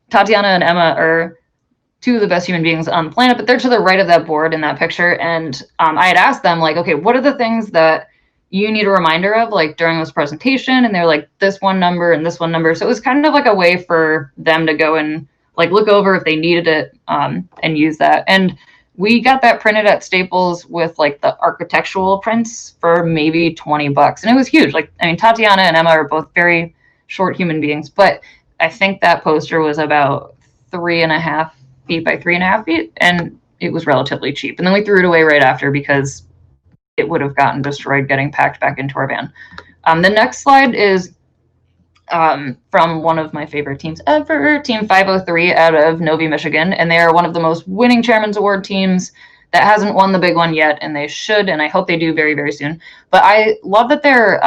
Tatiana and Emma are two of the best human beings on the planet, but they're to the right of that board in that picture. And I had asked them like, okay, what are the things that you need a reminder of like during this presentation? And they're like, this one number and this one number. So it was kind of like a way for them to go and like look over if they needed it and use that. And we got that printed at Staples with like the architectural prints for maybe $20. And it was huge. Like, I mean, Tatiana and Emma are both very short human beings, but I think that poster was about 3.5 feet by 3.5 feet, and it was relatively cheap. And then we threw it away right after because it would have gotten destroyed getting packed back into our van. The next slide is from one of my favorite teams ever, Team 503 out of Novi, Michigan. And they are one of the most winning Chairman's Award teams that hasn't won the big one yet, and they should, and I hope they do very, very soon. But I love that their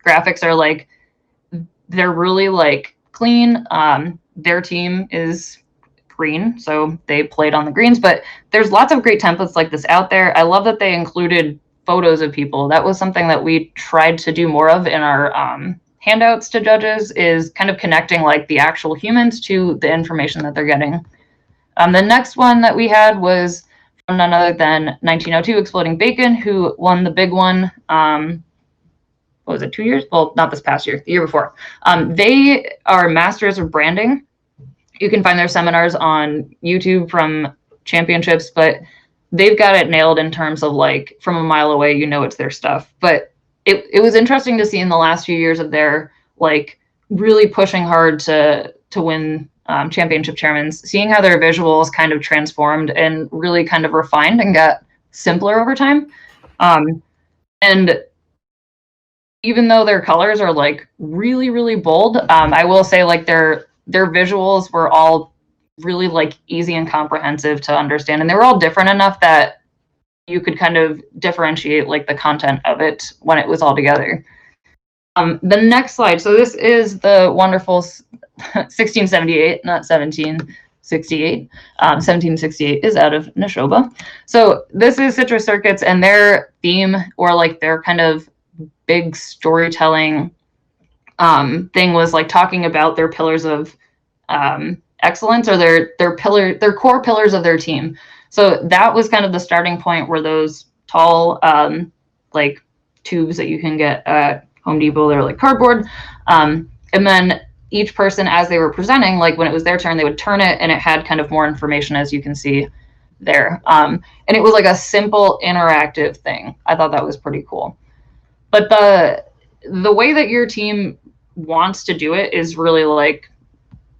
graphics are like, they're really like clean. Their team is green, so they played on the greens, but there's lots of great templates like this out there. I love that they included photos of people. That was something that we tried to do more of in our handouts to judges, is kind of connecting like the actual humans to the information that they're getting. The next one that we had was from none other than 1902 Exploding Bacon, who won the big one. What was it, 2 years? Well, not this past year, the year before. They are masters of branding. You can find their seminars on YouTube from championships, but they've got it nailed in terms of like from a mile away, you know, it's their stuff. But it was interesting to see in the last few years of their like really pushing hard to win championship chairmans, seeing how their visuals kind of transformed and really kind of refined and got simpler over time. And even though their colors are like really, really bold, I will say like their visuals were all really like easy and comprehensive to understand. And they were all different enough that you could kind of differentiate like the content of it when it was all together. The next slide. So this is the wonderful 1678, not 17, 1768 is out of Neshoba. So this is Citrus Circuits, and their theme, or like their kind of big storytelling thing, was like talking about their pillars of excellence, or their core pillars of their team. So that was kind of the starting point, where those tall like tubes that you can get at Home Depot, they're like cardboard, and then each person, as they were presenting, like when it was their turn, they would turn it, and it had kind of more information, as you can see there. And it was like a simple interactive thing. I thought that was pretty cool. But the way that your team wants to do it is really like,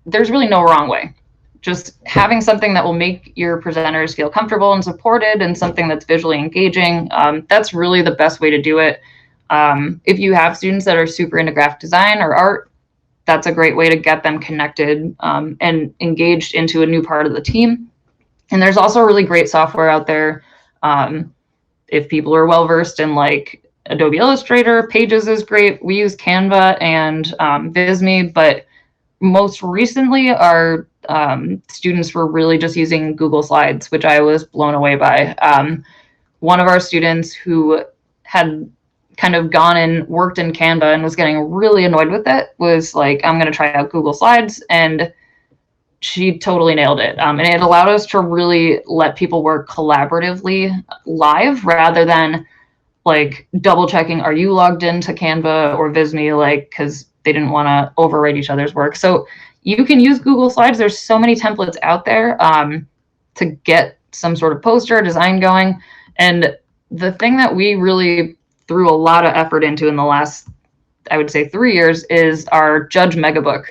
there's really no wrong way. Just having something that will make your presenters feel comfortable and supported, and something that's visually engaging. That's really the best way to do it. If you have students that are super into graphic design or art, that's a great way to get them connected and engaged into a new part of the team. And there's also really great software out there. If people are well versed in like Adobe Illustrator, Pages is great. We use Canva and Visme, but most recently our students were really just using Google Slides, which I was blown away by. One of our students who had kind of gone and worked in Canva and was getting really annoyed with it was like, I'm going to try out Google Slides, and she totally nailed it. And it allowed us to really let people work collaboratively live, rather than like double checking, are you logged into Canva or Visme, like, because they didn't want to overwrite each other's work. So you can use Google Slides. There's so many templates out there to get some sort of poster design going. And the thing that we really threw a lot of effort into in the last, I would say, 3 years is our Judge Megabook.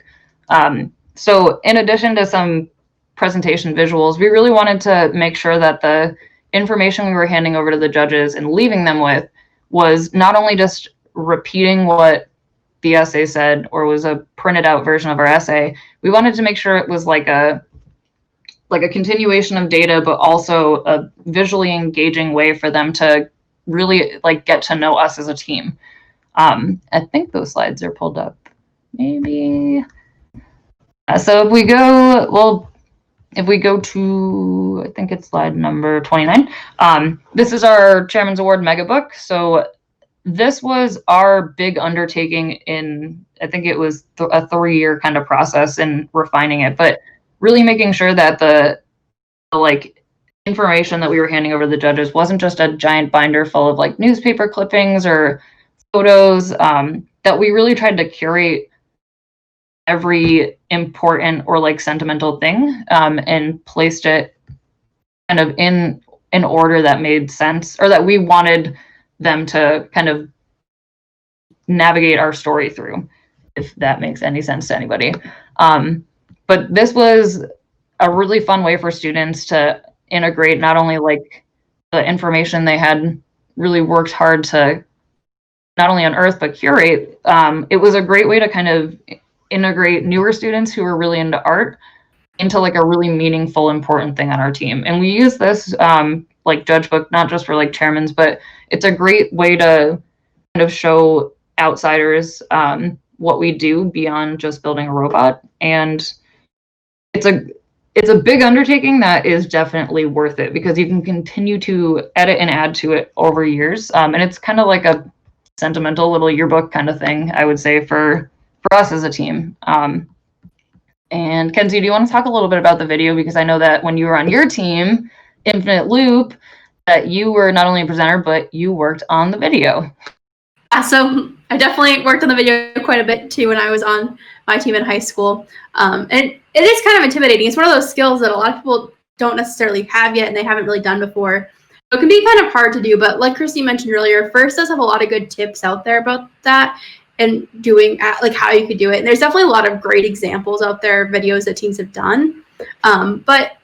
So in addition to some presentation visuals, we really wanted to make sure that the information we were handing over to the judges and leaving them with was not only just repeating what the essay said, or was a printed out version of our essay. We wanted to make sure it was like a continuation of data, but also a visually engaging way for them to really like get to know us as a team. I think those slides are pulled up, maybe. So if we go to, I think it's slide number 29. This is our Chairman's Award Megabook. So this was our big undertaking in, I think it was a 3-year kind of process in refining it, but really making sure that the like information that we were handing over to the judges wasn't just a giant binder full of like newspaper clippings or photos, that we really tried to curate every important or like sentimental thing and placed it kind of in an order that made sense, or that we wanted them to kind of navigate our story through, if that makes any sense to anybody. But this was a really fun way for students to integrate not only like the information they had really worked hard to not only unearth but curate. It was a great way to kind of integrate newer students who are really into art into like a really meaningful, important thing on our team. And we use this like judge book not just for like chairmans, but it's a great way to kind of show outsiders what we do beyond just building a robot. And it's a big undertaking that is definitely worth it, because you can continue to edit and add to it over years. And it's kind of like a sentimental little yearbook kind of thing, I would say, for us as a team. And Kenzie, do you want to talk a little bit about the video? Because I know that when you were on your team, Infinite Loop, that you were not only a presenter, but you worked on the video. So I definitely worked on the video quite a bit too when I was on my team in high school. And it is kind of intimidating. It's one of those skills that a lot of people don't necessarily have yet and they haven't really done before. So it can be kind of hard to do, but like Kristine mentioned earlier, FIRST does have a lot of good tips out there about that and doing like how you could do it. And there's definitely a lot of great examples out there, videos that teams have done. But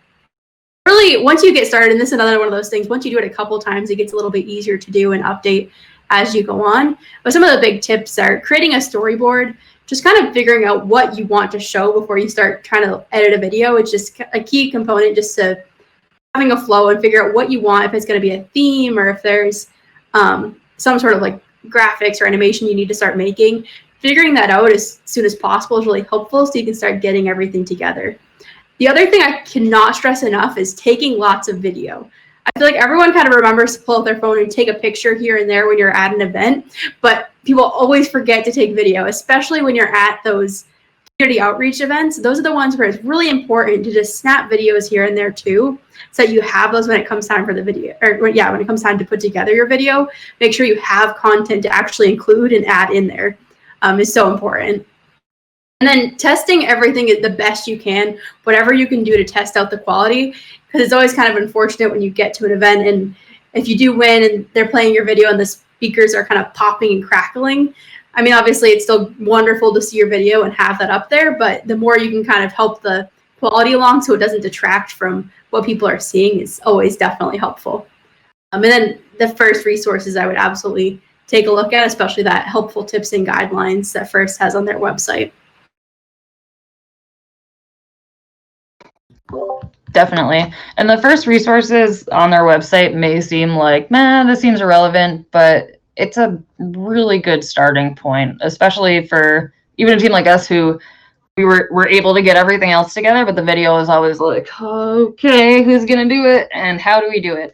really, once you get started, and this is another one of those things, once you do it a couple times, it gets a little bit easier to do and update as you go on. But some of the big tips are creating a storyboard, just kind of figuring out what you want to show before you start trying to edit a video. It's just a key component just to having a flow and figure out what you want, if it's going to be a theme or if there's some sort of like graphics or animation you need to start making. Figuring that out as soon as possible is really helpful so you can start getting everything together. The other thing I cannot stress enough is taking lots of video. I feel like everyone kind of remembers to pull out their phone and take a picture here and there when you're at an event, but people always forget to take video, especially when you're at those community outreach events. Those are the ones where it's really important to just snap videos here and there too, so that you have those when it comes time for the video, or when it comes time to put together your video. Make sure you have content to actually include and add in there is so important. And then testing everything the best you can, whatever you can do to test out the quality, because it's always kind of unfortunate when you get to an event and if you do win and they're playing your video and the speakers are kind of popping and crackling. I mean, obviously it's still wonderful to see your video and have that up there, but the more you can kind of help the quality along so it doesn't detract from what people are seeing is always definitely helpful. And then the FIRST resources I would absolutely take a look at, especially that helpful tips and guidelines that FIRST has on their website. Definitely. And the FIRST resources on their website may seem like, man, this seems irrelevant, but it's a really good starting point, especially for even a team like us who we're able to get everything else together, but the video is always like, okay, who's going to do it and how do we do it?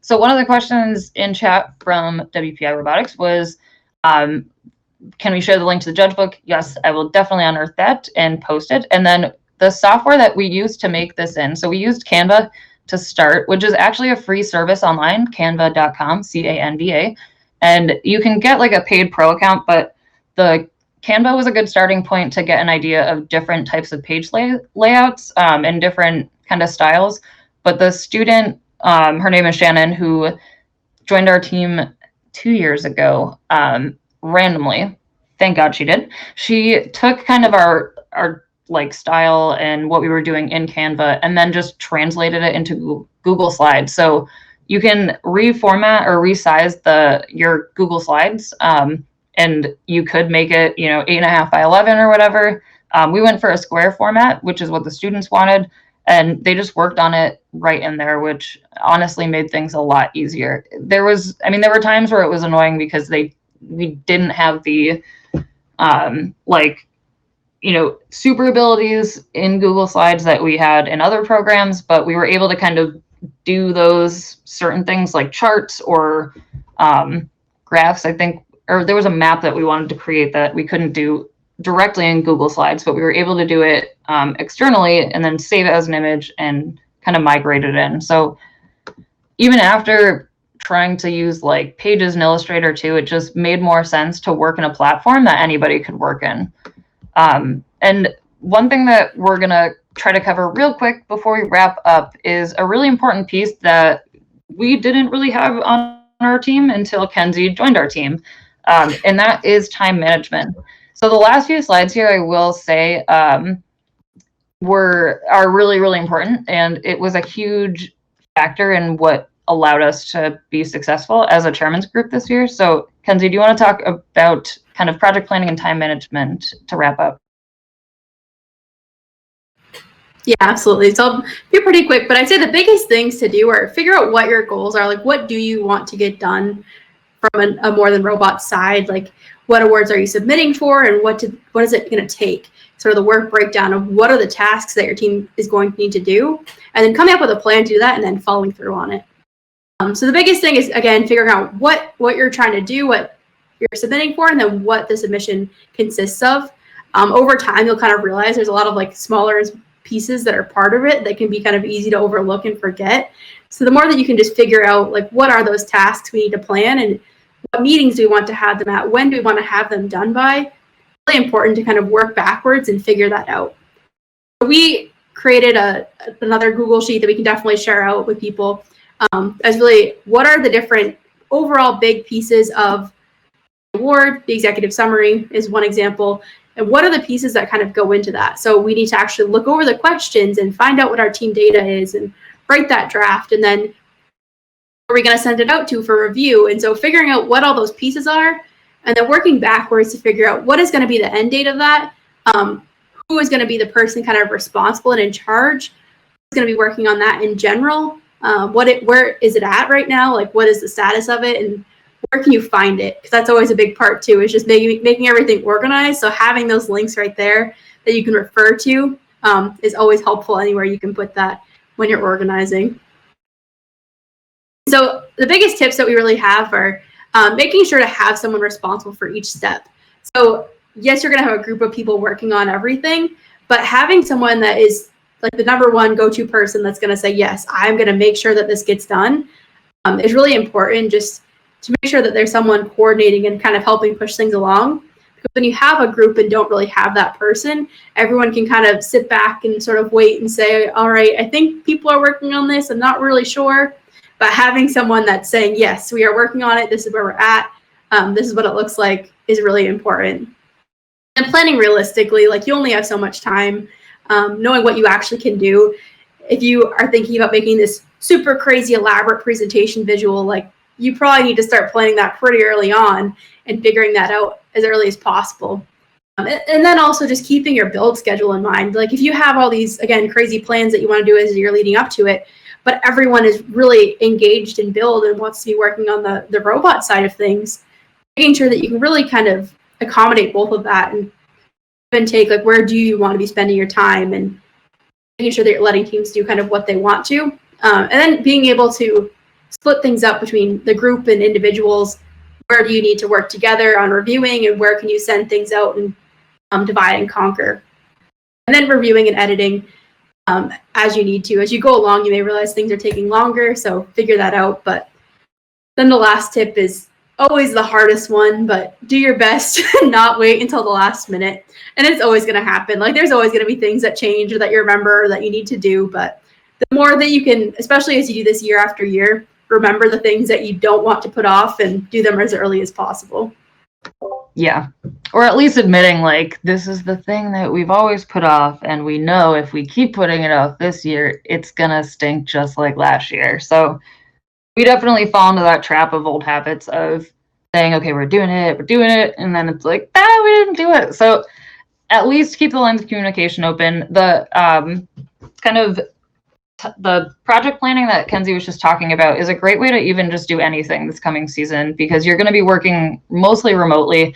So one of the questions in chat from WPI Robotics was, can we share the link to the judge book? Yes, I will definitely unearth that and post it. And then the software that we used to make this in, so we used Canva to start, which is actually a free service online, canva.com, C-A-N-V-A. And you can get like a paid pro account, but the Canva was a good starting point to get an idea of different types of page layouts and different kind of styles. But the student, her name is Shannon, who joined our team 2 years ago, randomly. Thank God she did. She took kind of our like style and what we were doing in Canva and then just translated it into Google Slides. So you can reformat or resize your Google Slides, and you could make it, 8.5 by 11 or whatever. We went for a square format, which is what the students wanted, and they just worked on it right in there, which honestly made things a lot easier. There were times where it was annoying because we didn't have the super abilities in Google Slides that we had in other programs, but we were able to kind of do those certain things like charts or graphs, I think, or there was a map that we wanted to create that we couldn't do directly in Google Slides, but we were able to do it externally and then save it as an image and kind of migrate it in. So even after trying to use like Pages and Illustrator too, it just made more sense to work in a platform that anybody could work in. And one thing that we're going to try to cover real quick before we wrap up is a really important piece that we didn't really have on our team until Kenzie joined our team, and that is time management. So the last few slides here, I will say, are really, really important, and it was a huge factor in what allowed us to be successful as a chairman's group this year. So Kenzie, do you want to talk about kind of project planning and time management to wrap up? Yeah, absolutely. So I'll be pretty quick, but I'd say the biggest things to do are figure out what your goals are. Like, what do you want to get done from a More Than Robot side? Like, what awards are you submitting for, and what is it going to take? Sort of the work breakdown of what are the tasks that your team is going to need to do, and then coming up with a plan to do that, and then following through on it. So the biggest thing is, again, figuring out what you're trying to do, what you're submitting for, and then what the submission consists of. Over time, you'll kind of realize there's a lot of like smaller pieces that are part of it that can be kind of easy to overlook and forget. So the more that you can just figure out like what are those tasks we need to plan and what meetings do we want to have them at, when do we want to have them done by, really important to kind of work backwards and figure that out. We created another Google sheet that we can definitely share out with people as really what are the different overall big pieces of the award. The executive summary is one example. And what are the pieces that kind of go into that? So we need to actually look over the questions and find out what our team data is and write that draft. And then where are we going to send it out to for review? And so figuring out what all those pieces are and then working backwards to figure out what is going to be the end date of that. Who is going to be the person kind of responsible and in charge? Who's going to be working on that in general? Where is it at right now? Like, what is the status of it? And where can you find it? Because that's always a big part too, is just making everything organized. So having those links right there that you can refer to is always helpful anywhere you can put that when you're organizing. So the biggest tips that we really have are making sure to have someone responsible for each step. So yes, you're going to have a group of people working on everything, but having someone that is like the number one go-to person that's going to say, yes, I'm going to make sure that this gets done is really important, just to make sure that there's someone coordinating and kind of helping push things along. Because when you have a group and don't really have that person, everyone can kind of sit back and sort of wait and say, all right, I think people are working on this. I'm not really sure. But having someone that's saying, yes, we are working on it. This is where we're at. This is what it looks like is really important. And planning realistically, like you only have so much time. Knowing what you actually can do. If you are thinking about making this super crazy elaborate presentation visual, like you probably need to start planning that pretty early on and figuring that out as early as possible. And then also just keeping your build schedule in mind. Like if you have all these, again, crazy plans that you want to do as you're leading up to it, but everyone is really engaged in build and wants to be working on the robot side of things, making sure that you can really kind of accommodate both of that and take, like, where do you want to be spending your time, and making sure that you're letting teams do kind of what they want to. And then being able to split things up between the group and individuals. Where do you need to work together on reviewing, and where can you send things out and divide and conquer? And then reviewing and editing as you need to. As you go along, you may realize things are taking longer, so figure that out. But then the last tip is always the hardest one, but do your best and not wait until the last minute. And it's always going to happen. Like there's always going to be things that change or that you remember or that you need to do. But the more that you can, especially as you do this year after year, remember the things that you don't want to put off and do them as early as possible. Yeah. Or at least admitting, like, this is the thing that we've always put off, and we know if we keep putting it off this year, it's going to stink just like last year. So we definitely fall into that trap of old habits of saying, okay, we're doing it, and then it's like, we didn't do it. So at least keep the lines of communication open. The the project planning that Kenzie was just talking about is a great way to even just do anything this coming season, because you're going to be working mostly remotely,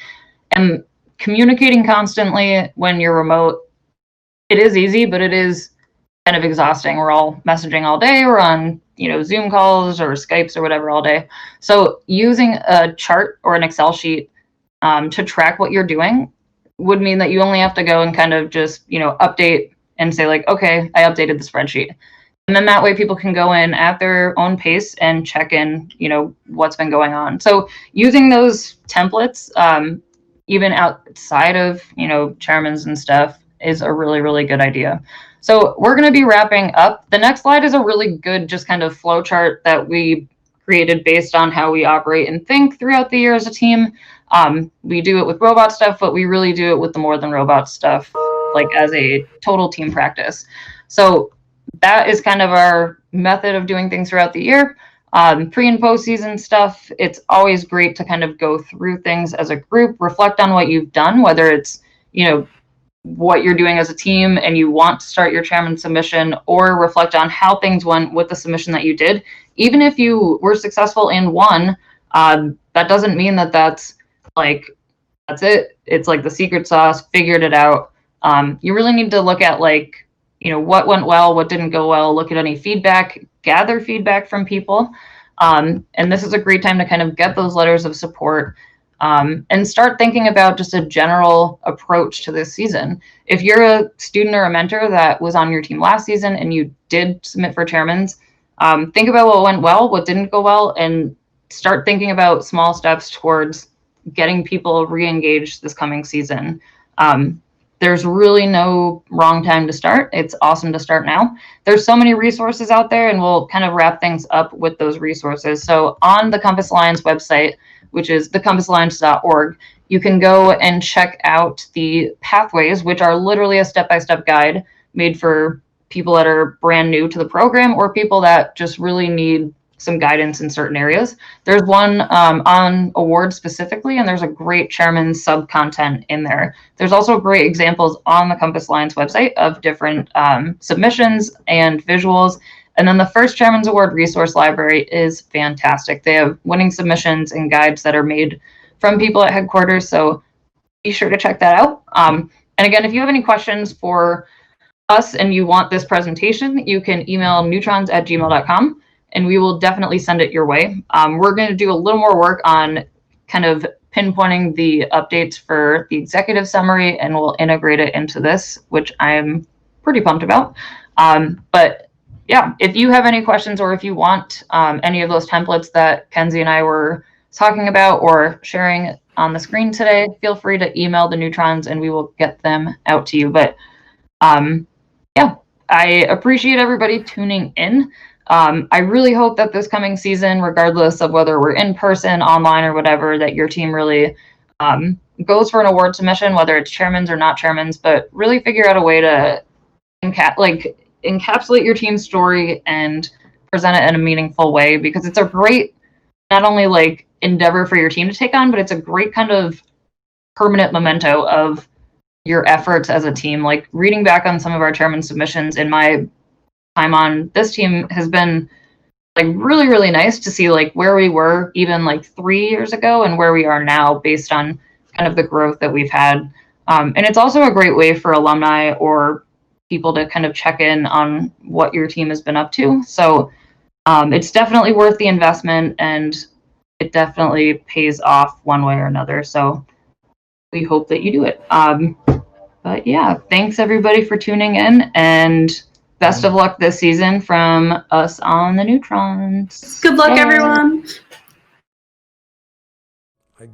and communicating constantly when you're remote, it is easy, but it is kind of exhausting. We're all messaging all day. We're on, Zoom calls or Skypes or whatever all day. So using a chart or an Excel sheet to track what you're doing would mean that you only have to go and kind of just, update and say like, okay, I updated the spreadsheet. And then that way people can go in at their own pace and check in, what's been going on. So using those templates, even outside of, chairmans and stuff, is a really, really good idea. So we're going to be wrapping up. The next slide is a really good just kind of flow chart that we created based on how we operate and think throughout the year as a team. We do it with robot stuff, but we really do it with the more than robot stuff, like as a total team practice. So that is kind of our method of doing things throughout the year. Pre and post season stuff, it's always great to kind of go through things as a group, reflect on what you've done, whether it's, what you're doing as a team and you want to start your chairman submission, or reflect on how things went with the submission that you did. Even if you were successful in one, that doesn't mean that that's it. It's like the secret sauce, figured it out. You really need to look at what went well, what didn't go well, look at any feedback, gather feedback from people. And this is a great time to kind of get those letters of support and start thinking about just a general approach to this season. If you're a student or a mentor that was on your team last season and you did submit for chairmans, think about what went well, what didn't go well, and start thinking about small steps towards getting people re-engaged this coming season. There's really no wrong time to start. It's awesome to start now. There's so many resources out there, and we'll kind of wrap things up with those resources. So on the Compass Alliance website, which is thecompassalliance.org, you can go and check out the pathways, which are literally a step-by-step guide made for people that are brand new to the program or people that just really need some guidance in certain areas. There's one on awards specifically, and there's a great chairman sub-content in there. There's also great examples on the Compass Alliance website of different submissions and visuals. And then the FIRST Chairman's Award Resource Library is fantastic. They have winning submissions and guides that are made from people at headquarters, so be sure to check that out. And again, if you have any questions for us and you want this presentation, you can email neutrons@gmail.com and we will definitely send it your way. We're going to do a little more work on kind of pinpointing the updates for the executive summary, and we'll integrate it into this, which I'm pretty pumped about. But yeah, if you have any questions or if you want any of those templates that Kenzie and I were talking about or sharing on the screen today, feel free to email the Neutrons and we will get them out to you. But yeah, I appreciate everybody tuning in. I really hope that this coming season, regardless of whether we're in person, online, or whatever, that your team really goes for an award submission, whether it's chairman's or not chairman's, but really figure out a way to encapsulate your team's story and present it in a meaningful way, because it's a great, not only like endeavor for your team to take on, but it's a great kind of permanent memento of your efforts as a team. Like reading back on some of our chairman submissions in my time on this team has been like really, really nice to see like where we were even like 3 years ago and where we are now based on kind of the growth that we've had. And it's also a great way for alumni or people to kind of check in on what your team has been up to. So it's definitely worth the investment and it definitely pays off one way or another. So we hope that you do it. But yeah, thanks everybody for tuning in, and best of luck this season from us on the Neutrons. Good luck, everyone.